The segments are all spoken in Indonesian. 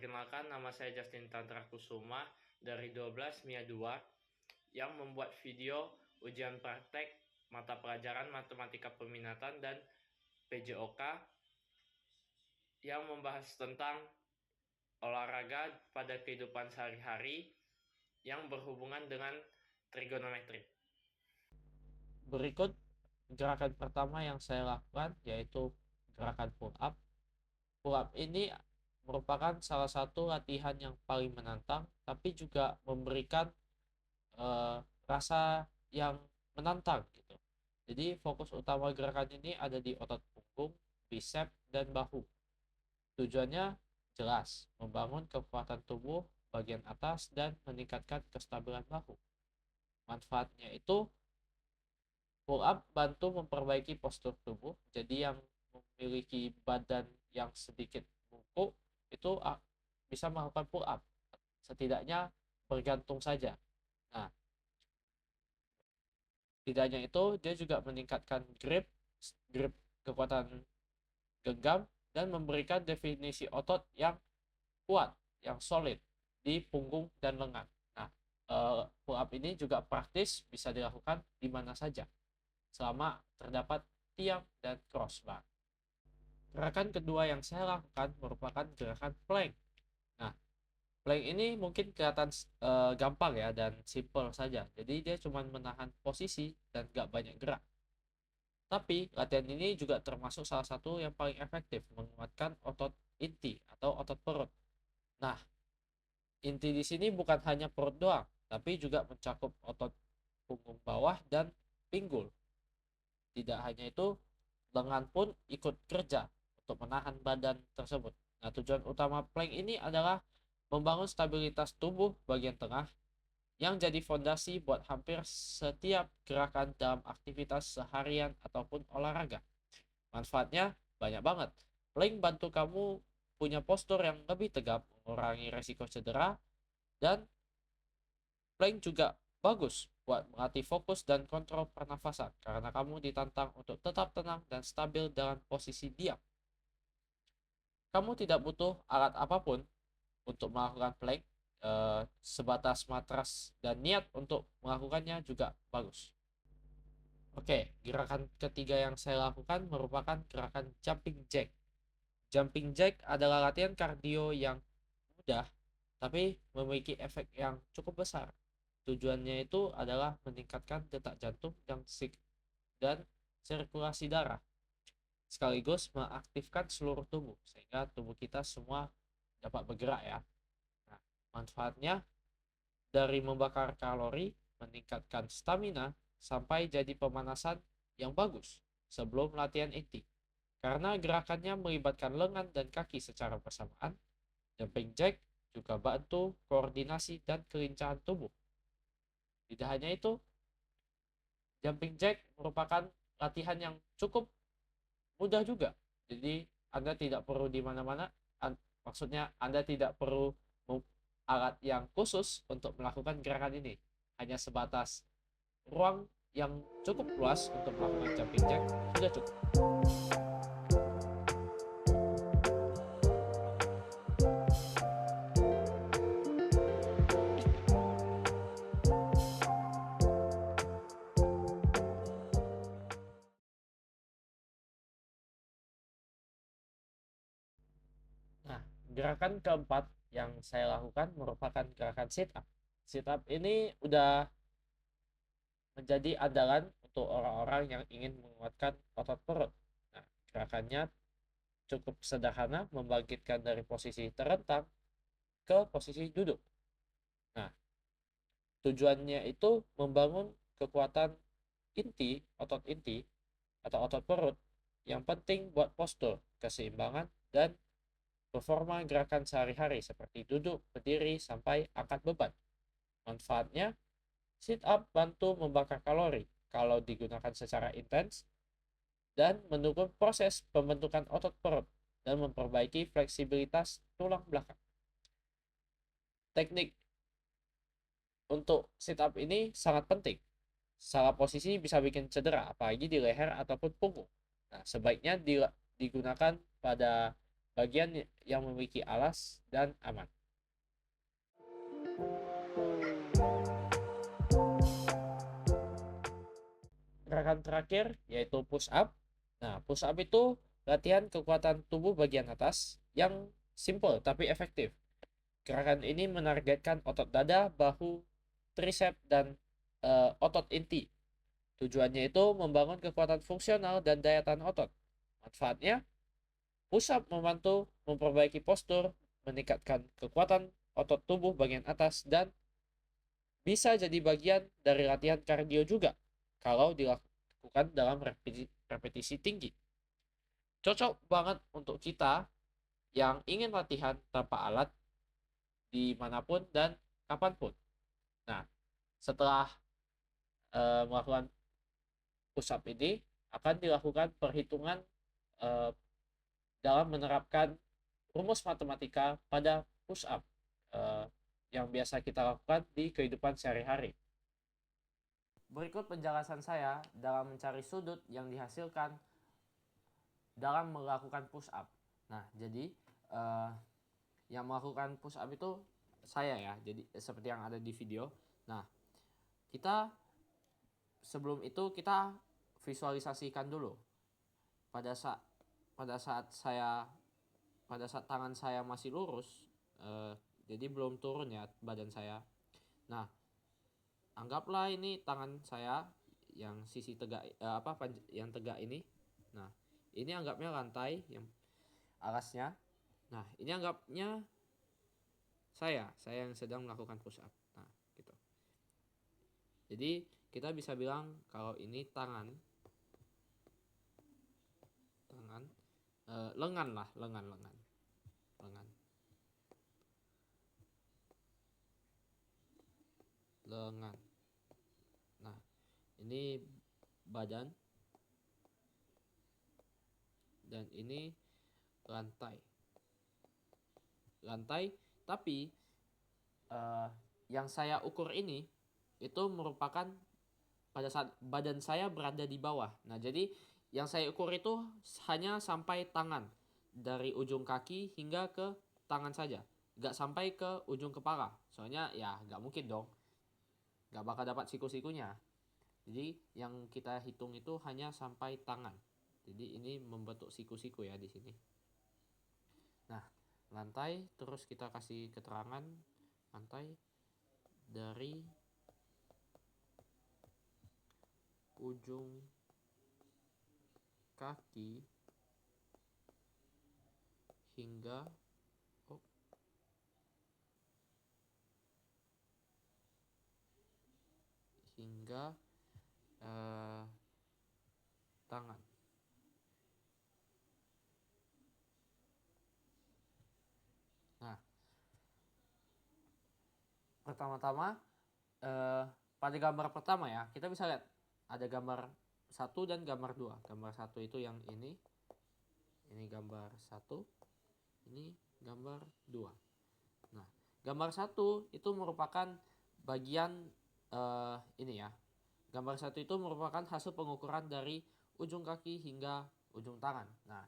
Perkenalkan, nama saya Justin Tantra Kusuma dari 12 MIA 2 yang membuat video ujian praktek mata pelajaran Matematika Peminatan dan PJOK yang membahas tentang olahraga pada kehidupan sehari-hari yang berhubungan dengan trigonometri. Berikut gerakan pertama yang saya lakukan yaitu gerakan pull up. Pull up ini merupakan salah satu latihan yang paling menantang, tapi juga memberikan rasa yang menantang gitu. Jadi fokus utama gerakan ini ada di otot punggung, bicep, dan bahu. Tujuannya jelas, membangun kekuatan tubuh bagian atas dan meningkatkan kestabilan bahu. Manfaatnya itu pull up bantu memperbaiki postur tubuh, jadi yang memiliki badan yang sedikit bungkuk itu bisa melakukan pull up, setidaknya bergantung saja. Nah, tidak hanya itu, dia juga meningkatkan grip kekuatan genggam, dan memberikan definisi otot yang kuat, yang solid di punggung dan lengan. Nah, pull up ini juga praktis, bisa dilakukan di mana saja selama terdapat tiang dan crossbar. Gerakan kedua yang saya lakukan merupakan gerakan plank. Nah, plank ini mungkin kelihatan gampang ya dan simple saja. Jadi dia cuma menahan posisi dan gak banyak gerak. Tapi latihan ini juga termasuk salah satu yang paling efektif menguatkan otot inti atau otot perut. Nah, inti di sini bukan hanya perut doang, tapi juga mencakup otot punggung bawah dan pinggul. Tidak hanya itu, lengan pun ikut kerja untuk menahan badan tersebut. Nah, tujuan utama plank ini adalah membangun stabilitas tubuh bagian tengah yang jadi fondasi buat hampir setiap gerakan dalam aktivitas seharian ataupun olahraga. Manfaatnya banyak banget. Plank bantu kamu punya postur yang lebih tegap, mengurangi resiko cedera, dan plank juga bagus buat melatih fokus dan kontrol pernafasan karena kamu ditantang untuk tetap tenang dan stabil dalam posisi diam. Kamu tidak butuh alat apapun untuk melakukan plank, sebatas matras dan niat untuk melakukannya juga bagus. Oke, gerakan ketiga yang saya lakukan merupakan gerakan jumping jack. Jumping jack adalah latihan kardio yang mudah tapi memiliki efek yang cukup besar. Tujuannya itu adalah meningkatkan detak jantung dan sirkulasi darah, sekaligus mengaktifkan seluruh tubuh sehingga tubuh kita semua dapat bergerak ya. Nah, manfaatnya dari membakar kalori, meningkatkan stamina, sampai jadi pemanasan yang bagus sebelum latihan inti. Karena gerakannya melibatkan lengan dan kaki secara bersamaan, jumping jack juga bantu koordinasi dan kelincahan tubuh. Tidak hanya itu, jumping jack merupakan latihan yang cukup mudah juga. Jadi Anda tidak perlu di mana-mana, maksudnya Anda tidak perlu alat yang khusus untuk melakukan gerakan ini. Hanya sebatas ruang yang cukup luas untuk melakukan jumping jack sudah cukup. Nah, gerakan keempat yang saya lakukan merupakan gerakan sit up. Sit up ini udah menjadi andalan untuk orang-orang yang ingin menguatkan otot perut. Nah, gerakannya cukup sederhana, membangkitkan dari posisi terentang ke posisi duduk. Nah, tujuannya itu membangun kekuatan otot inti atau otot perut yang penting buat postur, keseimbangan, dan performa gerakan sehari-hari seperti duduk, berdiri, sampai angkat beban. Manfaatnya, sit up bantu membakar kalori kalau digunakan secara intens dan mendukung proses pembentukan otot perut dan memperbaiki fleksibilitas tulang belakang. Teknik untuk sit up ini sangat penting. Salah posisi bisa bikin cedera, apalagi di leher ataupun punggung. Nah, sebaiknya digunakan pada bagian yang memiliki alas dan aman. Gerakan terakhir yaitu push up. Nah, push up itu latihan kekuatan tubuh bagian atas yang simple tapi efektif. Gerakan ini menargetkan otot dada, bahu, tricep, dan otot inti. Tujuannya itu membangun kekuatan fungsional dan daya tahan otot. Manfaatnya, push up membantu memperbaiki postur, meningkatkan kekuatan otot tubuh bagian atas, dan bisa jadi bagian dari latihan kardio juga kalau dilakukan dalam repetisi tinggi. Cocok banget untuk kita yang ingin latihan tanpa alat dimanapun dan kapanpun. Nah, setelah melakukan push up ini akan dilakukan perhitungan dalam menerapkan rumus matematika pada push up yang biasa kita lakukan di kehidupan sehari-hari. Berikut penjelasan saya dalam mencari sudut yang dihasilkan dalam melakukan push up. Nah, jadi yang melakukan push up itu saya ya, jadi seperti yang ada di video. Nah, kita sebelum itu kita visualisasikan dulu pada saat tangan saya masih lurus, jadi belum turun ya badan saya. Nah, anggaplah ini tangan saya yang sisi tegak yang tegak ini. Nah, ini anggapnya lantai yang alasnya. Nah, ini anggapnya saya yang sedang melakukan push up. Nah, gitu. Jadi kita bisa bilang kalau ini tangan lengan lah, lengan. Nah, ini badan dan ini lantai. Tapi yang saya ukur ini itu merupakan pada saat badan saya berada di bawah. Nah, jadi yang saya ukur itu hanya sampai tangan, dari ujung kaki hingga ke tangan saja, gak sampai ke ujung kepala. Soalnya ya gak mungkin dong, gak bakal dapat siku-sikunya. Jadi yang kita hitung itu hanya sampai tangan. Jadi ini membentuk siku-siku ya di sini. Nah, lantai, terus kita kasih keterangan lantai dari ujung kaki hingga tangan. Nah, pertama-tama pada gambar pertama ya, kita bisa lihat ada gambar 1 dan gambar 2. Gambar 1 itu yang ini gambar 1, ini gambar 2. Nah, gambar 1 itu merupakan bagian ini ya. Gambar 1 itu merupakan hasil pengukuran dari ujung kaki hingga ujung tangan. Nah,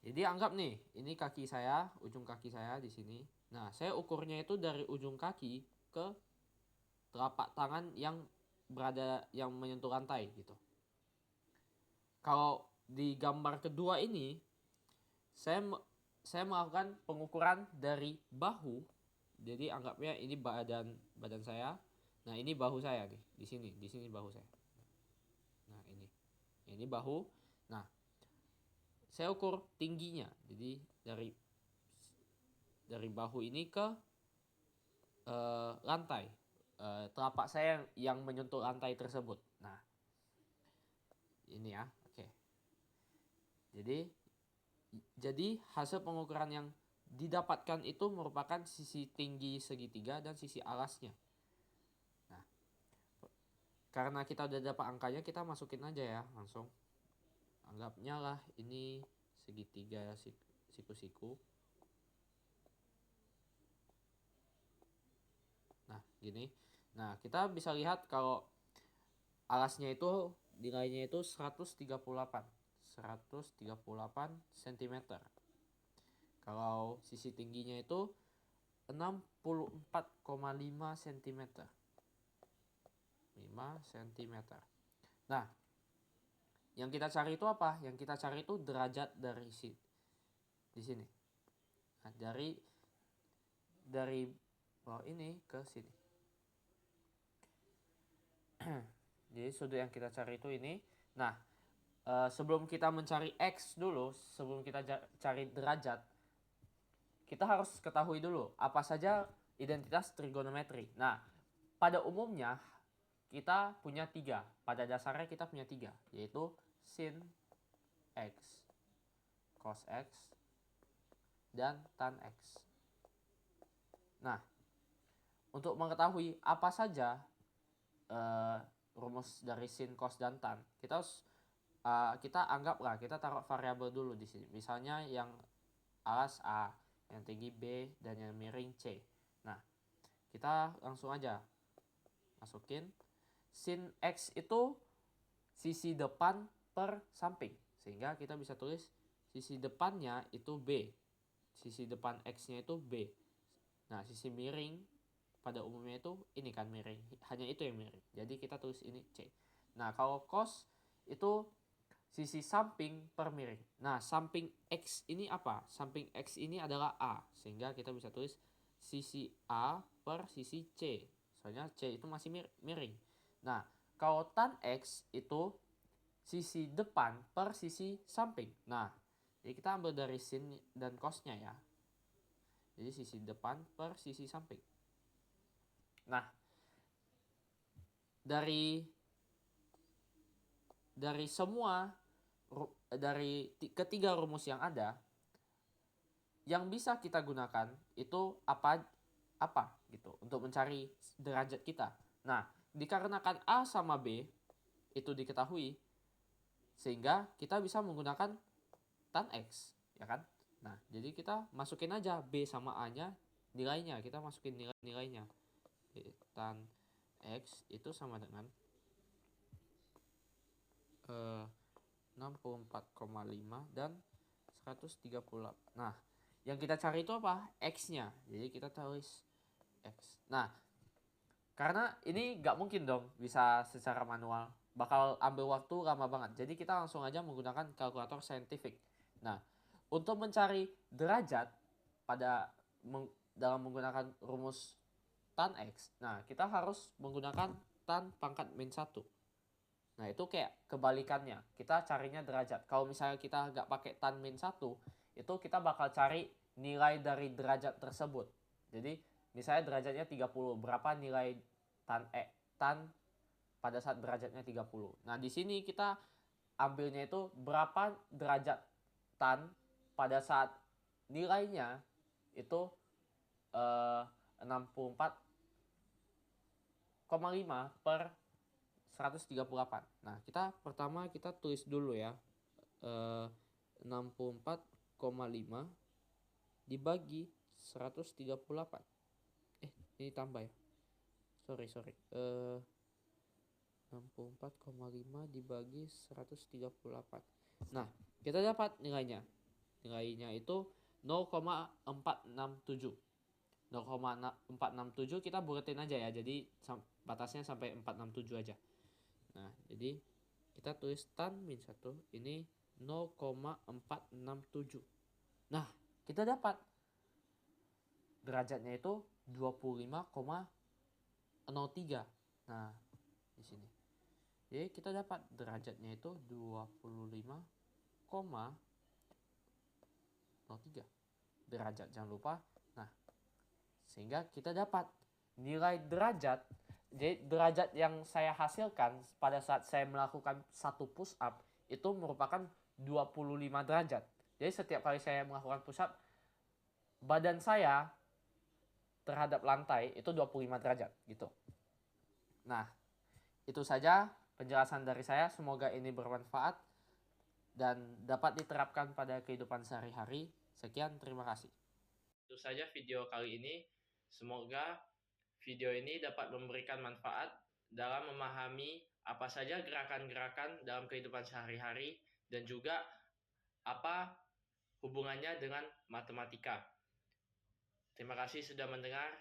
jadi anggap nih, ini kaki saya, ujung kaki saya di sini. Nah, saya ukurnya itu dari ujung kaki ke telapak tangan yang menyentuh lantai gitu. Kalau di gambar kedua ini saya melakukan pengukuran dari bahu. Jadi anggapnya ini badan saya. Nah, ini bahu saya nih, di sini bahu saya. Nah, ini bahu. Nah, saya ukur tingginya. Jadi dari bahu ini ke lantai. Telapak saya yang menyentuh lantai tersebut. Nah, ini ya. Oke. Jadi hasil pengukuran yang didapatkan itu merupakan sisi tinggi segitiga dan sisi alasnya. Nah, karena kita udah dapat angkanya, kita masukin aja ya langsung. Anggapnya lah ini segitiga siku-siku. Nah, gini. Nah, kita bisa lihat kalau alasnya itu nilainya itu 138. 138 cm. Kalau sisi tingginya itu 64,5 cm. 5 cm. Nah, yang kita cari itu apa? Yang kita cari itu derajat dari di sini. Nah, dari bawah ini ke sini. Jadi sudut yang kita cari itu ini. Nah, sebelum kita mencari X dulu, sebelum kita cari derajat, kita harus ketahui dulu apa saja identitas trigonometri. Nah, pada umumnya kita punya 3. Pada dasarnya kita punya 3, yaitu sin X, cos X, dan tan X. Nah, untuk mengetahui apa saja rumus dari sin, cos, dan tan, kita anggaplah kita taruh variabel dulu di sini. Misalnya yang alas A, yang tinggi B, dan yang miring C. Nah, kita langsung aja masukin sin X itu sisi depan per samping, sehingga kita bisa tulis sisi depannya itu B, sisi depan X-nya itu B. Nah, sisi miring pada umumnya itu ini kan miring, hanya itu yang miring, jadi kita tulis ini C. Nah, kalau cos itu sisi samping per miring. Nah, samping X ini apa? Samping X ini adalah A, sehingga kita bisa tulis sisi A per sisi C, soalnya C itu masih miring. Nah, kalau tan X itu sisi depan per sisi samping. Nah, jadi kita ambil dari sin dan cosnya ya. Jadi sisi depan per sisi samping. Nah, dari ketiga rumus yang ada, yang bisa kita gunakan itu apa gitu untuk mencari derajat kita. Nah, dikarenakan A sama B itu diketahui, sehingga kita bisa menggunakan tan X, ya kan? Nah, jadi kita masukin aja B sama A-nya, nilainya, kita masukin nilainya. Tan X itu sama dengan 64,5 dan 138. Nah, yang kita cari itu apa? X-nya. Jadi kita tulis X. Nah, karena ini nggak mungkin dong bisa secara manual. Bakal ambil waktu lama banget. Jadi kita langsung aja menggunakan kalkulator saintifik. Nah, untuk mencari derajat dalam menggunakan rumus tan X, nah kita harus menggunakan tan pangkat min 1. Nah, itu kayak kebalikannya. Kita carinya derajat. Kalau misalnya kita nggak pakai tan min 1, itu kita bakal cari nilai dari derajat tersebut. Jadi, misalnya derajatnya 30. Berapa nilai tan pada saat derajatnya 30. Nah, di sini kita ambilnya itu berapa derajat tan pada saat nilainya itu 64,5 per 138. Nah, pertama kita tulis dulu ya. 64,5 dibagi 138. Ini tambah ya. Sorry. 64,5 dibagi 138. Nah, kita dapat nilainya. Nilainya itu 0,467. 0,467 kita buletin aja ya. Jadi batasnya sampai 467 aja. Nah, jadi kita tulis tan min 1 ini 0,467. Nah, kita dapat derajatnya itu 25,03. Nah, di sini. Jadi kita dapat derajatnya itu 25,03 derajat, jangan lupa. Nah, sehingga kita dapat nilai derajat. Jadi derajat yang saya hasilkan pada saat saya melakukan satu push up itu merupakan 25 derajat. Jadi setiap kali saya melakukan push up, badan saya terhadap lantai itu 25 derajat gitu. Nah, itu saja penjelasan dari saya. Semoga ini bermanfaat dan dapat diterapkan pada kehidupan sehari-hari. Sekian, terima kasih. Itu saja video kali ini. Semoga video ini dapat memberikan manfaat dalam memahami apa saja gerakan-gerakan dalam kehidupan sehari-hari dan juga apa hubungannya dengan matematika. Terima kasih sudah mendengar.